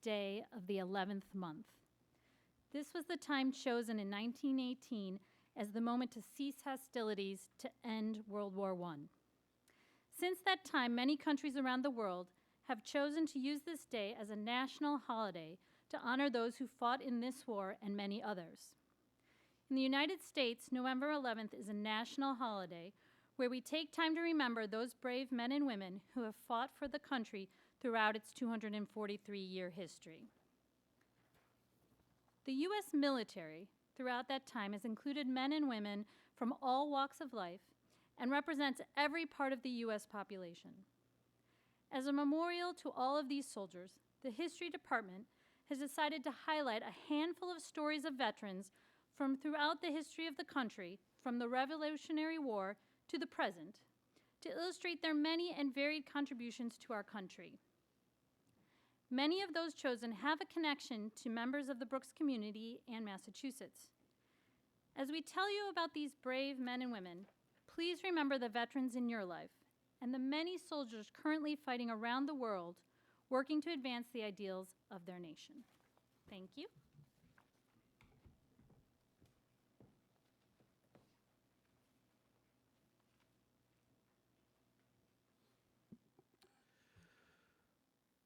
day of the 11th month. This was the time chosen in 1918 as the moment to cease hostilities to end World War I. Since that time, many countries around the world have chosen to use this day as a national holiday to honor those who fought in this war and many others. In the United States, November 11th is a national holiday where we take time to remember those brave men and women who have fought for the country throughout its 243-year history. The U.S. military, throughout that time, has included men and women from all walks of life and represents every part of the U.S. population. As a memorial to all of these soldiers, the History Department has decided to highlight a handful of stories of veterans from throughout the history of the country, from the Revolutionary War to the present, to illustrate their many and varied contributions to our country. Many of those chosen have a connection to members of the Brooks community and Massachusetts. As we tell you about these brave men and women, please remember the veterans in your life and the many soldiers currently fighting around the world, working to advance the ideals of their nation. Thank you.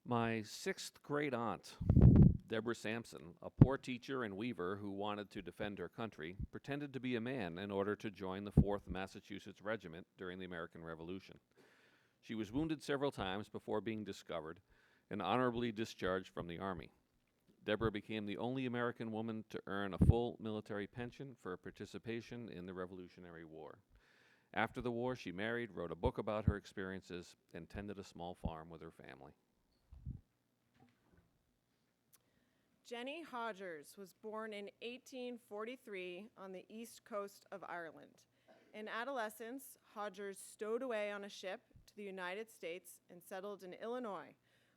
My sixth grade aunt, Deborah Sampson, a poor teacher and weaver who wanted to defend her country, pretended to be a man in order to join the 4th Massachusetts Regiment during the American Revolution. She was wounded several times before being discovered and honorably discharged from the Army. Deborah became the only American woman to earn a full military pension for participation in the Revolutionary War. After the war, she married, wrote a book about her experiences, and tended a small farm with her family. Jenny Hodgers was born in 1843 on the east coast of Ireland. In adolescence, Hodgers stowed away on a ship to the United States and settled in Illinois,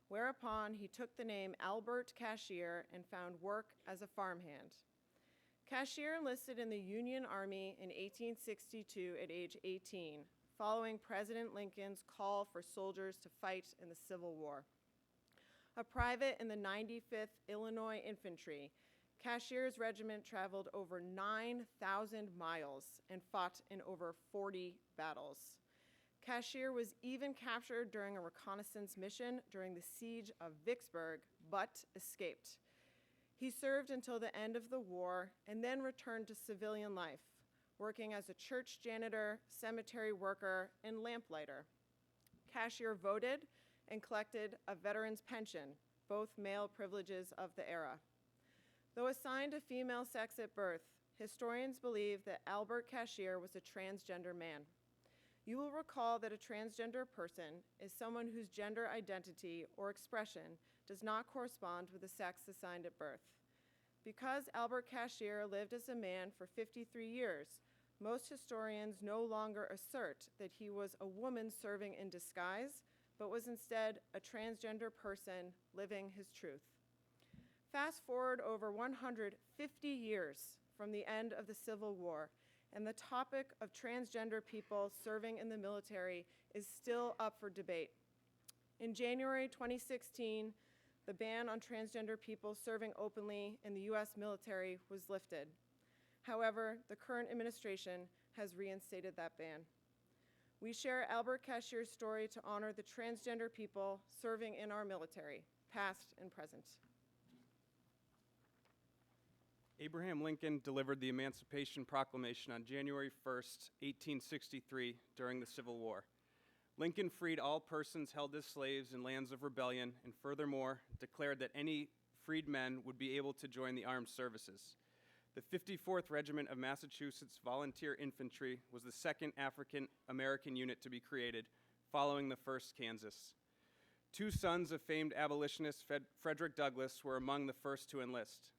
whereupon he took the name Albert Cashier and found work as a farmhand. Cashier enlisted in the Union Army in 1862 at age 18, following President Lincoln's call for soldiers to fight in the Civil War. A private in the 95th Illinois Infantry, Cashier's regiment traveled over 9,000 miles and fought in over 40 battles. Cashier was even captured during a reconnaissance mission during the siege of Vicksburg, but escaped. He served until the end of the war and then returned to civilian life, working as a church janitor, cemetery worker, and lamplighter. Cashier voted and collected a veteran's pension, both male privileges of the era. Though assigned a female sex at birth, historians believe that Albert Cashier was a transgender man. You will recall that a transgender person is someone whose gender identity or expression does not correspond with the sex assigned at birth. Because Albert Cashier lived as a man for 53 years, most historians no longer assert that he was a woman serving in disguise, but was instead a transgender person living his truth. Fast forward over 150 years from the end of the Civil War, and the topic of transgender people serving in the military is still up for debate. In January 2016, the ban on transgender people serving openly in the U.S. military was lifted. However, the current administration has reinstated that ban. We share Albert Cashier's story to honor the transgender people serving in our military, past and present. Abraham Lincoln delivered the Emancipation Proclamation on January 1st, 1863, during the Civil War. Lincoln freed all persons held as slaves in lands of rebellion and furthermore declared that any freed men would be able to join the armed services. The 54th Regiment of Massachusetts Volunteer Infantry was the second African-American unit to be created, following the 1st Kansas. Two sons of famed abolitionist Frederick Douglass were among the first to enlist.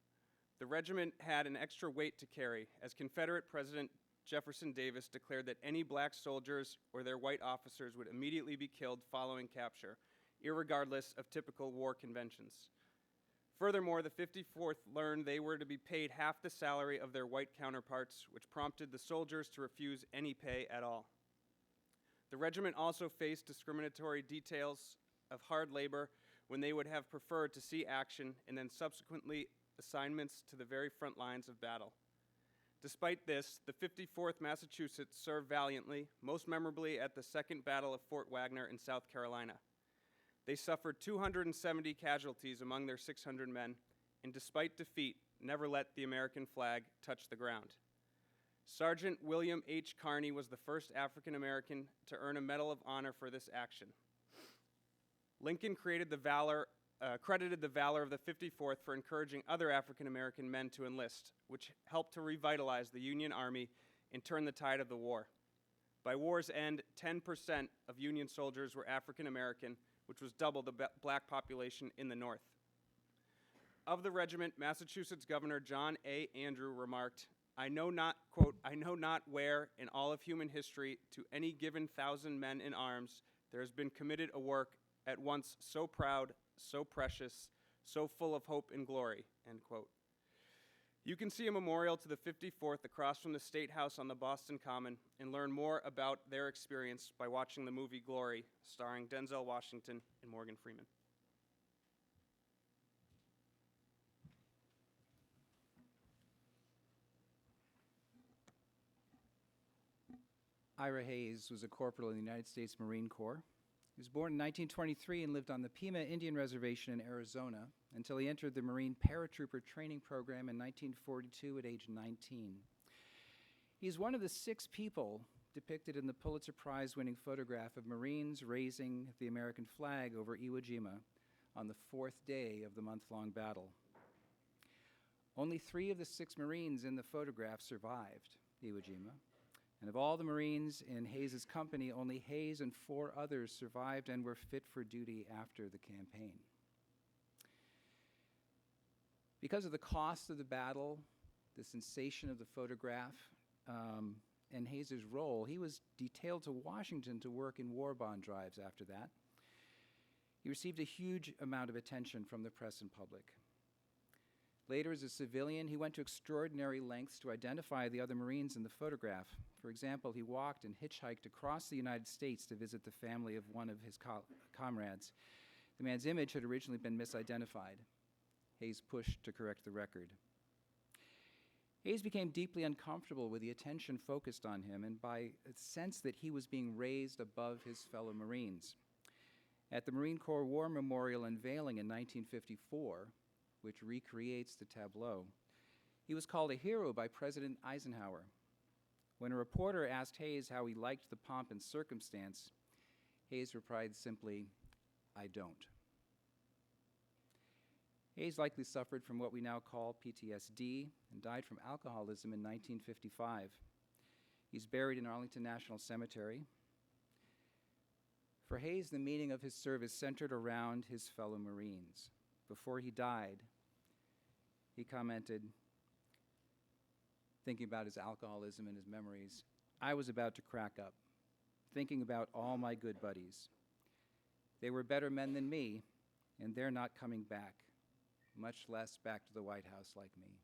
The regiment had an extra weight to carry, as Confederate President Jefferson Davis declared that any black soldiers or their white officers would immediately be killed following capture, irregardless of typical war conventions. Furthermore, the 54th learned they were to be paid half the salary of their white counterparts, which prompted the soldiers to refuse any pay at all. The regiment also faced discriminatory details of hard labor, when they would have preferred to see action and then subsequently assignments to the very front lines of battle. Despite this, the 54th Massachusetts served valiantly, most memorably at the Second Battle of Fort Wagner in South Carolina. They suffered 270 casualties among their 600 men, and despite defeat, never let the American flag touch the ground. Sergeant William H. Carney was the first African American to earn a Medal of Honor for this action. Lincoln credited the valor of the 54th for encouraging other African American men to enlist, which helped to revitalize the Union Army and turn the tide of the war. By war's end, 10% of Union soldiers were African American, which was double the black population in the North. Of the regiment, Massachusetts Governor John A. Andrew remarked, "I know not, quote, I know not where in all of human history to any given 1,000 men in arms there has been committed a work at once so proud, so precious, so full of hope and glory," end quote. You can see a memorial to the 54th across from the State House on the Boston Common and learn more about their experience by watching the movie Glory, starring Denzel Washington and Morgan Freeman. Ira Hayes was a corporal in the United States Marine Corps. He was born in 1923 and lived on the Pima Indian Reservation in Arizona until he entered the Marine Paratrooper Training Program in 1942 at age 19. He's one of the 6 people depicted in the Pulitzer Prize-winning photograph of Marines raising the American flag over Iwo Jima on the 4th day of the month-long battle. Only 3 of the 6 Marines in the photograph survived Iwo Jima. And of all the Marines in Hayes's company, only Hayes and 4 others survived and were fit for duty after the campaign. Because of the cost of the battle, the sensation of the photograph, and Hayes's role, he was detailed to Washington to work in war bond drives after that. He received a huge amount of attention from the press and public. Later, as a civilian, he went to extraordinary lengths to identify the other Marines in the photograph. For example, he walked and hitchhiked across the United States to visit the family of one of his comrades. The man's image had originally been misidentified. Hayes pushed to correct the record. Hayes became deeply uncomfortable with the attention focused on him and by a sense that he was being raised above his fellow Marines. At the Marine Corps War Memorial unveiling in 1954, which recreates the tableau, he was called a hero by President Eisenhower. When a reporter asked Hayes how he liked the pomp and circumstance, Hayes replied simply, "I don't." Hayes likely suffered from what we now call PTSD and died from alcoholism in 1955. He's buried in Arlington National Cemetery. For Hayes, the meaning of his service centered around his fellow Marines. Before he died, he commented, thinking about his alcoholism and his memories, "I was about to crack up, thinking about all my good buddies. They were better men than me, and they're not coming back, much less back to the White House like me."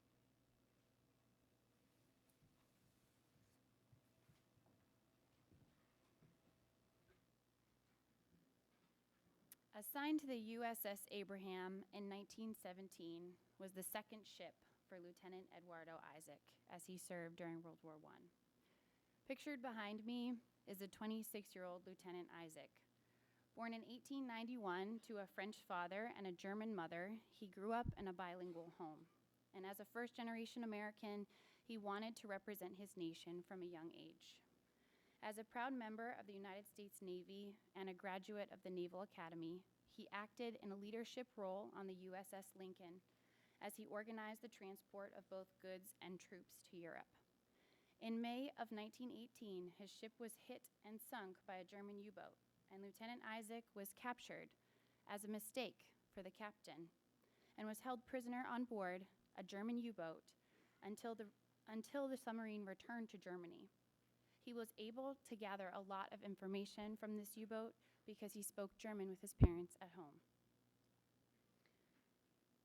Assigned to the USS Abraham in 1917 was the second ship for Lieutenant Eduardo Isaac as he served during World War I. Pictured behind me is a 26-year-old Lieutenant Isaac. Born in 1891 to a French father and a German mother, he grew up in a bilingual home. And as a first-generation American, he wanted to represent his nation from a young age. As a proud member of the United States Navy and a graduate of the Naval Academy, he acted in a leadership role on the USS Lincoln as he organized the transport of both goods and troops to Europe. In May of 1918, his ship was hit and sunk by a German U-boat, and Lieutenant Isaac was captured as a mistake for the captain and was held prisoner on board a German U-boat until the submarine returned to Germany. He was able to gather a lot of information from this U-boat because he spoke German with his parents at home.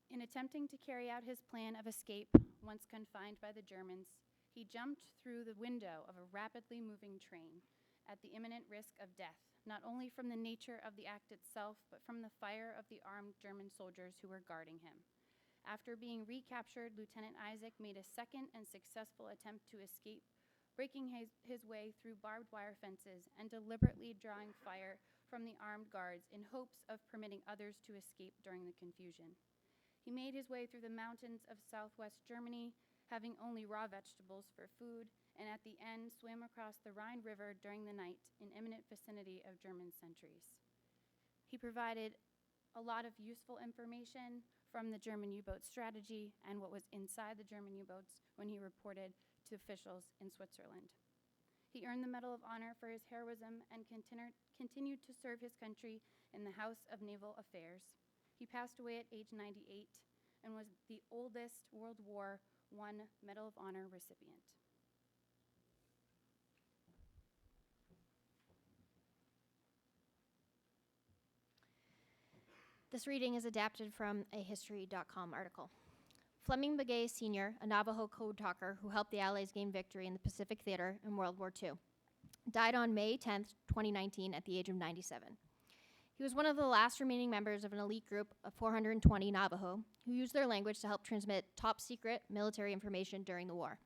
In attempting to carry out his plan of escape, once confined by the Germans, he jumped through the window of a rapidly moving train at the imminent risk of death not only from the nature of the act itself, but from the fire of the armed German soldiers who were guarding him. After being recaptured, Lieutenant Isaac made a second and successful attempt to escape, breaking his way through barbed wire fences and deliberately drawing fire from the armed guards in hopes of permitting others to escape during the confusion. He made his way through the mountains of southwest Germany, having only raw vegetables for food, and at the end swam across the Rhine River during the night in imminent vicinity of German sentries. He provided a lot of useful information from the German U-boat strategy and what was inside the German U-boats when he reported to officials in Switzerland. He earned the Medal of Honor for his heroism and continued to serve his country in the House of Naval Affairs. He passed away at age 98 and was the oldest World War I Medal of Honor recipient. This reading is adapted from a History.com article. Fleming Begay Sr., a Navajo code talker who helped the Allies gain victory in the Pacific Theater in World War II, died on May 10, 2019, at the age of 97. He was one of the last remaining members of an elite group of 420 Navajo who used their language to help transmit top-secret military information during the war.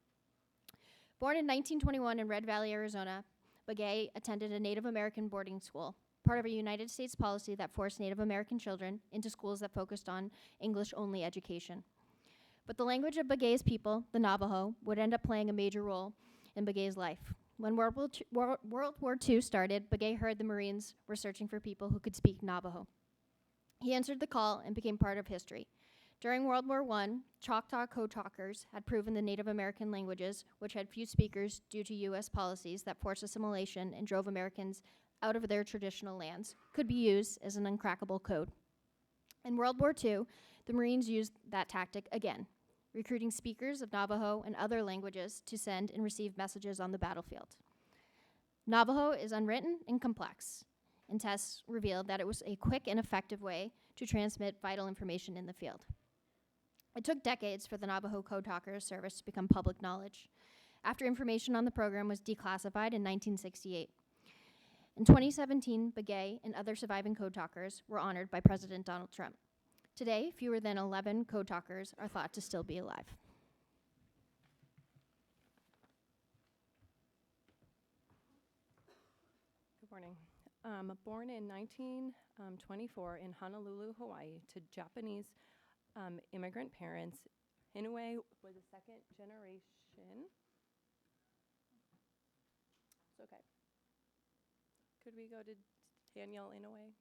Born in 1921 in Red Valley, Arizona, Begay attended a Native American boarding school, part of a United States policy that forced Native American children into schools that focused on English-only education. But the language of Begay's people, the Navajo, would end up playing a major role in Begay's life. When World War II started, Begay heard the Marines were searching for people who could speak Navajo. He answered the call and became part of history. During World War I, Choctaw code talkers had proven the Native American languages, which had few speakers due to U.S. policies that forced assimilation and drove Americans out of their traditional lands, could be used as an uncrackable code. In World War II, the Marines used that tactic again, recruiting speakers of Navajo and other languages to send and receive messages on the battlefield. Navajo is unwritten and complex, and tests revealed that it was a quick and effective way to transmit vital information in the field. It took decades for the Navajo Code Talkers service to become public knowledge, after information on the program was declassified in 1968. In 2017, Begay and other surviving code talkers were honored by President Donald Trump. Today, fewer than 11 code talkers are thought to still be alive. Good morning. Born in 1924 in Honolulu, Hawaii, to Japanese immigrant parents, Inoue was a second generation. It's okay. Could we go to Daniel Inoue?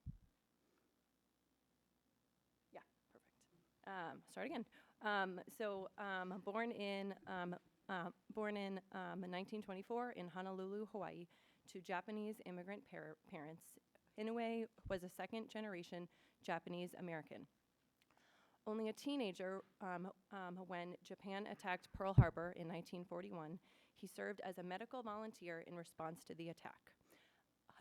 Yeah, perfect. Start again. Born in 1924 in Honolulu, Hawaii, to Japanese immigrant parents, Inoue was a second generation Japanese American. Only a teenager when Japan attacked Pearl Harbor in 1941, he served as a medical volunteer in response to the attack.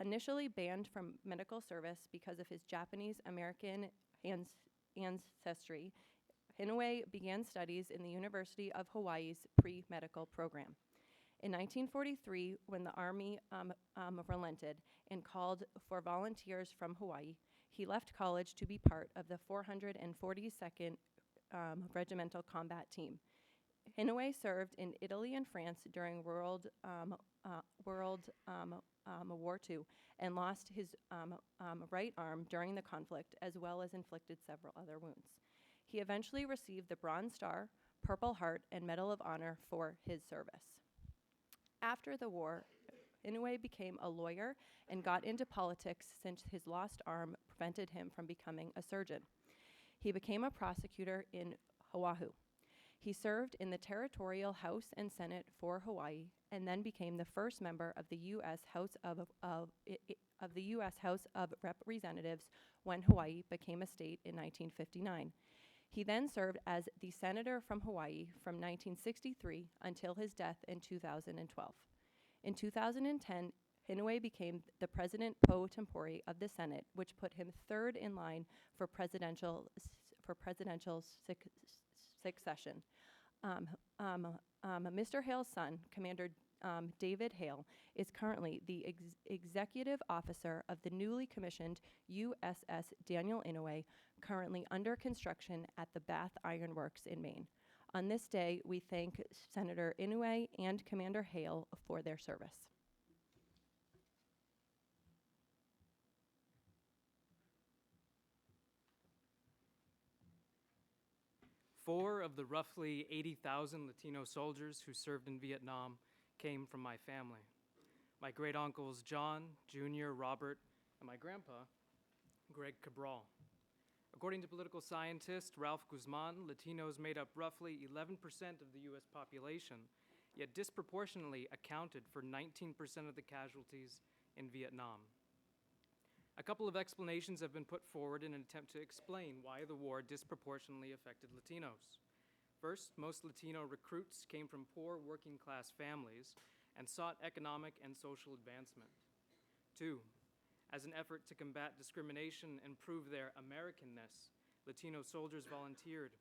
Initially banned from medical service because of his Japanese American ancestry, Inoue began studies in the University of Hawaii's pre-medical program. In 1943, when the Army relented and called for volunteers from Hawaii, he left college to be part of the 442nd Regimental Combat Team. Inoue served in Italy and France during World War II and lost his right arm during the conflict, as well as inflicted several other wounds. He eventually received the Bronze Star, Purple Heart, and Medal of Honor for his service. After the war, Inoue became a lawyer and got into politics since his lost arm prevented him from becoming a surgeon. He became a prosecutor in Oahu. He served in the Territorial House and Senate for Hawaii, and then became the first member of the U.S. House of Representatives when Hawaii became a state in 1959. He then served as the senator from Hawaii from 1963 until his death in 2012. In 2010, Inoue became the president pro tempore of the Senate, which put him third in line for presidential succession. Mr. Hale's son, Commander David Hale, is currently the executive officer of the newly commissioned USS Daniel Inouye, currently under construction at the Bath Iron Works in Maine. On this day, we thank Senator Inouye and Commander Hale for their service. Four of the roughly 80,000 Latino soldiers who served in Vietnam came from my family. My great-uncles John, Jr., Robert, and my grandpa, Greg Cabral. According to political scientist Ralph Guzman, Latinos made up roughly 11% of the U.S. population, yet disproportionately accounted for 19% of the casualties in Vietnam. A couple of explanations have been put forward in an attempt to explain why the war disproportionately affected Latinos. First, most Latino recruits came from poor working-class families and sought economic and social advancement. Two, as an effort to combat discrimination and prove their Americanness, Latino soldiers volunteered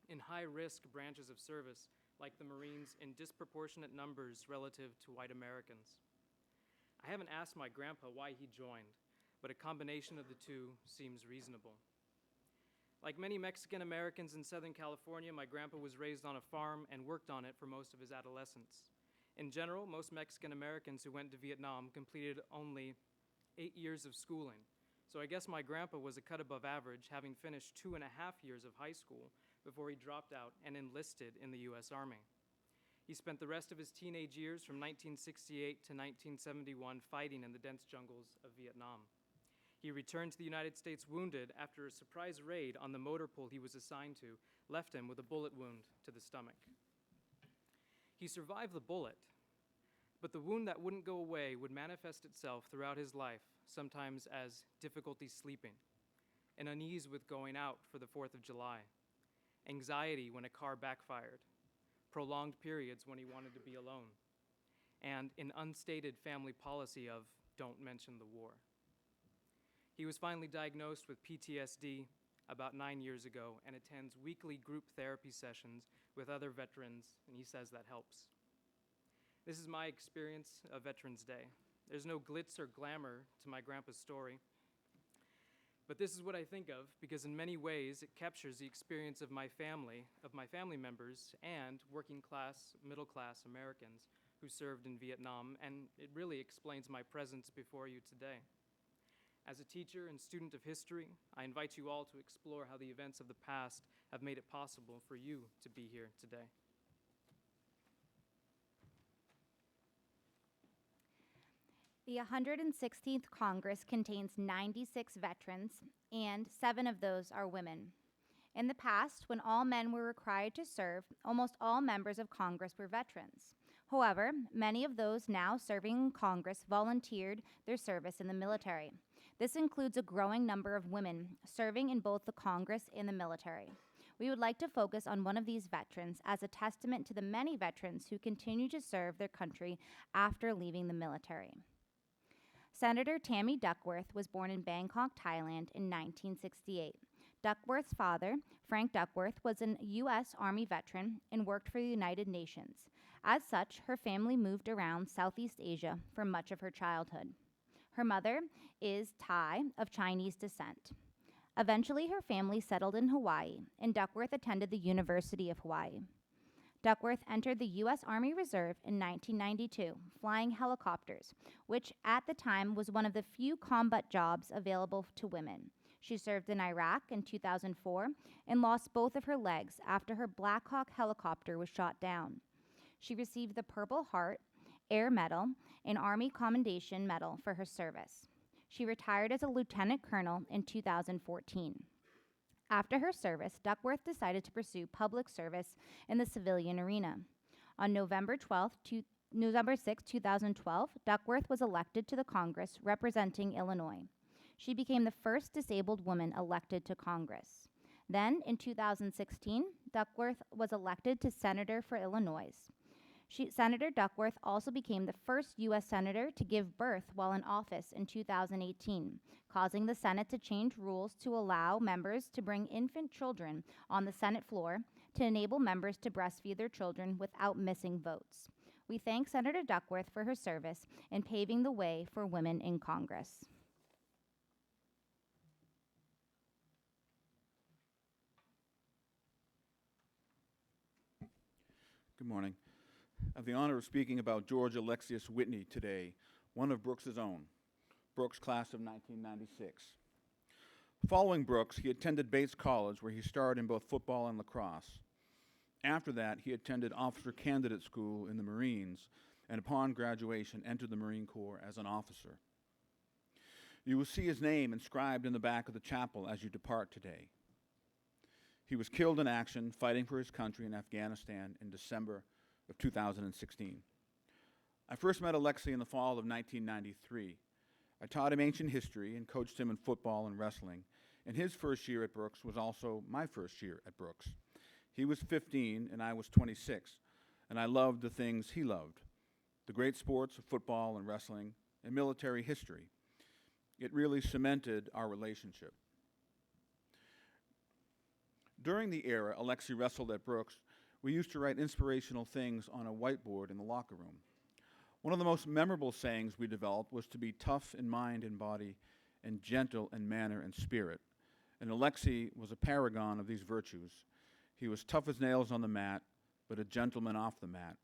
in high-risk branches of service, like the Marines, in disproportionate numbers relative to white Americans. I haven't asked my grandpa why he joined, but a combination of the two seems reasonable. Like many Mexican Americans in Southern California, my grandpa was raised on a farm and worked on it for most of his adolescence. In general, most Mexican Americans who went to Vietnam completed only 8 years of schooling. So I guess my grandpa was a cut above average, having finished 2.5 years of high school before he dropped out and enlisted in the U.S. Army. He spent the rest of his teenage years from 1968 to 1971 fighting in the dense jungles of Vietnam. He returned to the United States wounded after a surprise raid on the motor pool he was assigned to left him with a bullet wound to the stomach. He survived the bullet, but the wound that wouldn't go away would manifest itself throughout his life, sometimes as difficulty sleeping, an unease with going out for the 4th of July, anxiety when a car backfired, prolonged periods when he wanted to be alone, and an unstated family policy of don't mention the war. He was finally diagnosed with PTSD about 9 years ago and attends weekly group therapy sessions with other veterans, and he says that helps. This is my experience of Veterans Day. There's no glitz or glamour to my grandpa's story, but this is what I think of because in many ways it captures the experience of my family members, and working class, middle class Americans who served in Vietnam, and it really explains my presence before you today. As a teacher and student of history, I invite you all to explore how the events of the past have made it possible for you to be here today. The 116th Congress contains 96 veterans, and 7 of those are women. In the past, when all men were required to serve, almost all members of Congress were veterans. However, many of those now serving in Congress volunteered their service in the military. This includes a growing number of women serving in both the Congress and the military. We would like to focus on one of these veterans as a testament to the many veterans who continue to serve their country after leaving the military. Senator Tammy Duckworth was born in Bangkok, Thailand in 1968. Duckworth's father, Frank Duckworth, was a U.S. Army veteran and worked for the United Nations. As such, her family moved around Southeast Asia for much of her childhood. Her mother is Thai of Chinese descent. Eventually, her family settled in Hawaii, and Duckworth attended the University of Hawaii. Duckworth entered the U.S. Army Reserve in 1992, flying helicopters, which at the time was one of the few combat jobs available to women. She served in Iraq in 2004 and lost both of her legs after her Black Hawk helicopter was shot down. She received the Purple Heart, Air Medal, and Army Commendation Medal for her service. She retired as a lieutenant colonel in 2014. After her service, Duckworth decided to pursue public service in the civilian arena. On November 6, 2012, Duckworth was elected to the Congress representing Illinois. She became the first disabled woman elected to Congress. Then, in 2016, Duckworth was elected to Senator for Illinois. Senator Duckworth also became the first U.S. Senator to give birth while in office in 2018, causing the Senate to change rules to allow members to bring infant children on the Senate floor to enable members to breastfeed their children without missing votes. we thank Senator Duckworth for her service in paving the way for women in Congress. Good morning. I have the honor of speaking about George Alexius Whitney today, one of Brooks's own, Brooks class of 1996. Following Brooks, he attended Bates College, where he starred in both football and lacrosse. After that, he attended Officer Candidate School in the Marines, and upon graduation, entered the Marine Corps as an officer. You will see his name inscribed in the back of the chapel as you depart today. He was killed in action fighting for his country in Afghanistan in December of 2016. I first met Alexi in the fall of 1993. I taught him ancient history and coached him in football and wrestling, and his first year at Brooks was also my first year at Brooks. He was 15 and I was 26, and I loved the things he loved, the great sports of football and wrestling and military history. It really cemented our relationship. During the era Alexi wrestled at Brooks, we used to write inspirational things on a whiteboard in the locker room. One of the most memorable sayings we developed was to be tough in mind and body and gentle in manner and spirit. And Alexi was a paragon of these virtues. He was tough as nails on the mat, but a gentleman off the mat.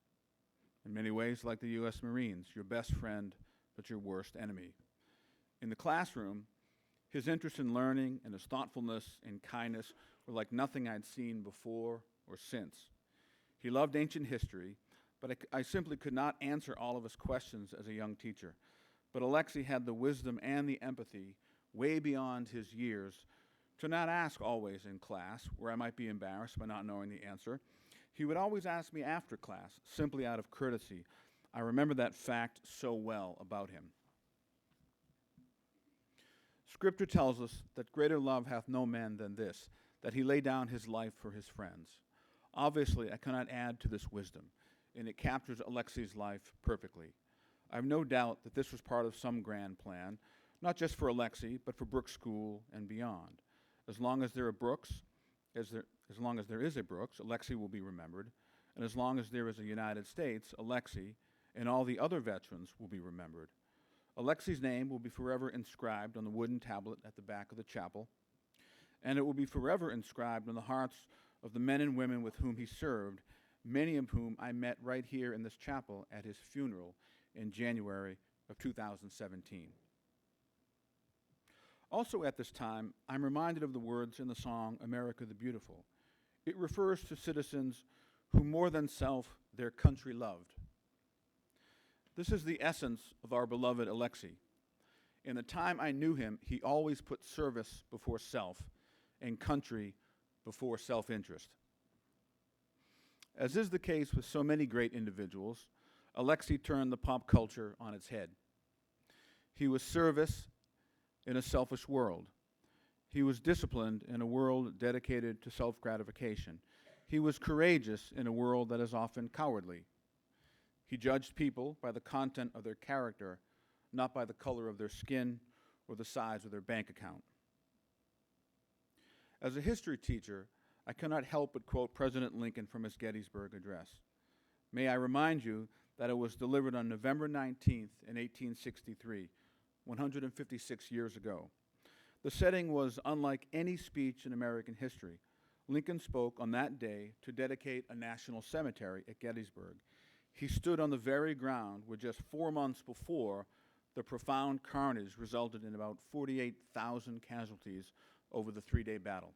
In many ways, like the U.S. Marines, your best friend, but your worst enemy. In the classroom, his interest in learning and his thoughtfulness and kindness were like nothing I'd seen before or since. He loved ancient history, but I simply could not answer all of his questions as a young teacher. But Alexi had the wisdom and the empathy, way beyond his years, to not ask always in class, where I might be embarrassed by not knowing the answer. He would always ask me after class, simply out of courtesy. I remember that fact so well about him. Scripture tells us that greater love hath no man than this, that he lay down his life for his friends. Obviously, I cannot add to this wisdom, and it captures Alexi's life perfectly. I have no doubt that this was part of some grand plan, not just for Alexi, but for Brooks School and beyond. As long as there are Brooks, as long as there is a Brooks, Alexi will be remembered, and as long as there is a United States, Alexi and all the other veterans will be remembered. Alexi's name will be forever inscribed on the wooden tablet at the back of the chapel, and it will be forever inscribed on the hearts of the men and women with whom he served, many of whom I met right here in this chapel at his funeral in January of 2017. Also at this time, I'm reminded of the words in the song, America the Beautiful. It refers to citizens who more than self their country loved. This is the essence of our beloved Alexi. In the time I knew him, he always put service before self and country before self-interest. As is the case with so many great individuals, Alexi turned the pop culture on its head. He was service in a selfish world. He was disciplined in a world dedicated to self-gratification. He was courageous in a world that is often cowardly. He judged people by the content of their character, not by the color of their skin or the size of their bank account. As a history teacher, I cannot help but quote President Lincoln from his Gettysburg Address. May I remind you that it was delivered on November 19th in 1863, 156 years ago. The setting was unlike any speech in American history. Lincoln spoke on that day to dedicate a national cemetery at Gettysburg. He stood on the very ground where just 4 months before, the profound carnage resulted in about 48,000 casualties over the three-day battle.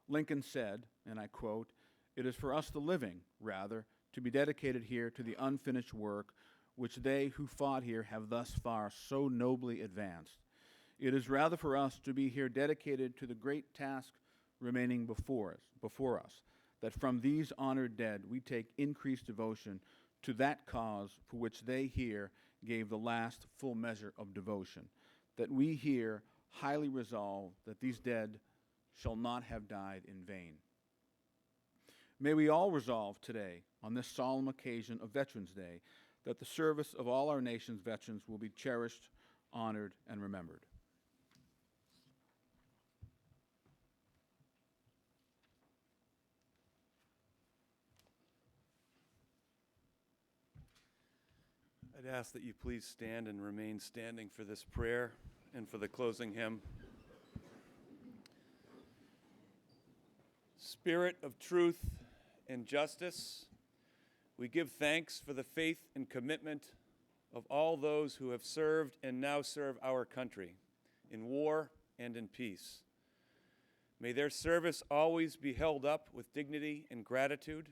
Lincoln said, and I quote, "It is for us the living, rather, to be dedicated here to the unfinished work which they who fought here have thus far so nobly advanced. It is rather for us to be here dedicated to the great task remaining before us, that from these honored dead we take increased devotion to that cause for which they here gave the last full measure of devotion, that we here highly resolve that these dead shall not have died in vain." May we all resolve today, on this solemn occasion of Veterans Day, that the service of all our nation's veterans will be cherished, honored, and remembered. I'd ask that you please stand and remain standing for this prayer and for the closing hymn. Spirit of truth and justice, we give thanks for the faith and commitment of all those who have served and now serve our country in war and in peace. May their service always be held up with dignity and gratitude.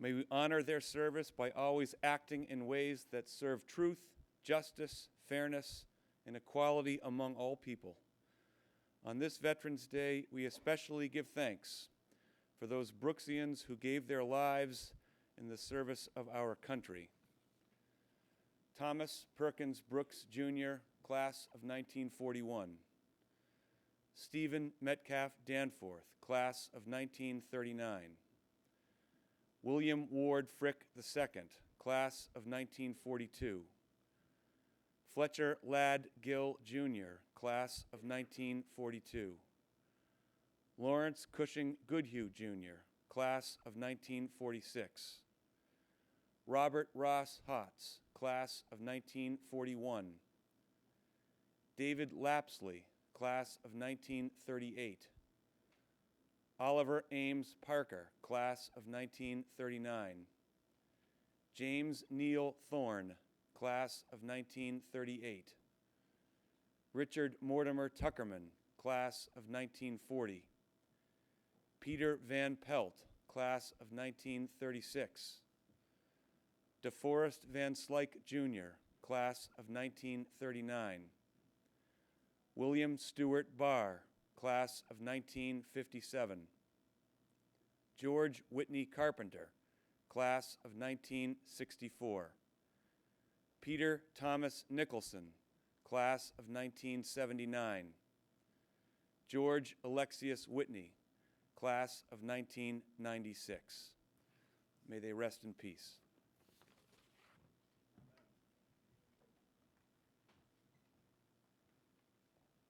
May we honor their service by always acting in ways that serve truth, justice, fairness, and equality among all people. On this Veterans Day, we especially give thanks for those Brooksians who gave their lives in the service of our country. Thomas Perkins Brooks, Jr., class of 1941. Stephen Metcalf Danforth, class of 1939. William Ward Frick II, class of 1942. Fletcher Ladd Gill, Jr., class of 1942. Lawrence Cushing Goodhue, Jr., class of 1946. Robert Ross Hotz, class of 1941. David Lapsley, class of 1938. Oliver Ames Parker, class of 1939. James Neal Thorne, class of 1938. Richard Mortimer Tuckerman, class of 1940. Peter Van Pelt, class of 1936. DeForest Van Slyke, Jr., class of 1939. William Stewart Barr, class of 1957. George Whitney Carpenter, class of 1964. Peter Thomas Nicholson, class of 1979. George Alexius Whitney, class of 1996. May they rest in peace.